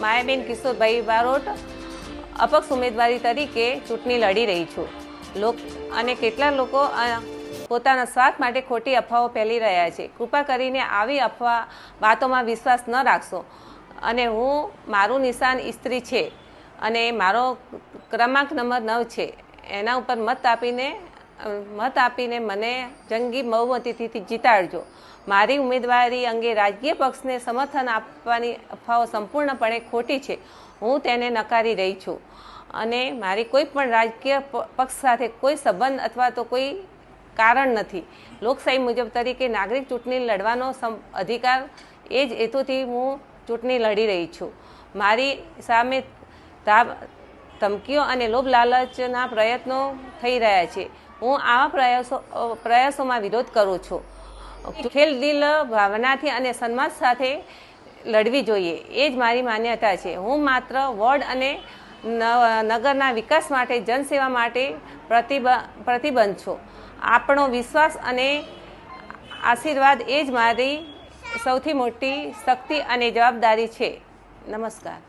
માયાબેન કિશોરભાઈ બારોટ અપક્ષ ઉમેદવારી તરીકે ચૂંટણી લડી રહી છું. અને કેટલાક લોકો પોતાના સ્વાર્થ માટે ખોટી અફવાઓ ફેલી રહ્યા છે. કૃપા કરીને આવી વાતોમાં વિશ્વાસ ન રાખશો. અને મારું નિશાન સ્ત્રી છે અને મારો ક્રમાંક નંબર 9 છે. એના ઉપર મત આપીને મને જંગી બહુમતીથી જીતાડજો. મારી ઉમેદવારી અંગે રાજકીય પક્ષને સમર્થન આપવાની અફવાઓ સંપૂર્ણપણે ખોટી છે. હું તેને નકારી રહી છું અને મારી કોઈ પણ રાજકીય પક્ષ સાથે કોઈ સંબંધ અથવા તો કોઈ કારણ નથી. લોકશાહી મુજબ તરીકે નાગરિક ચૂંટણી લડવાનો અધિકાર, એ જ હેતુથી હું ચૂંટણી લડી રહી છું. મારી સામે ધમકીઓ અને લોભ લાલચના પ્રયત્નો થઈ રહ્યા છે. હું આવા પ્રયાસોમાં વિરોધ કરું છું. ખેલદિલ ભાવનાથી અને સન્માન સાથે લડવી જોઈએ, એ જ મારી માન્યતા છે. હું માત્ર વોર્ડ અને નગરના વિકાસ માટે, જનસેવા માટે પ્રતિબદ્ધ છું. આપણો વિશ્વાસ અને આશીર્વાદ એ જ મારી સૌથી મોટી શક્તિ અને જવાબદારી છે. નમસ્કાર.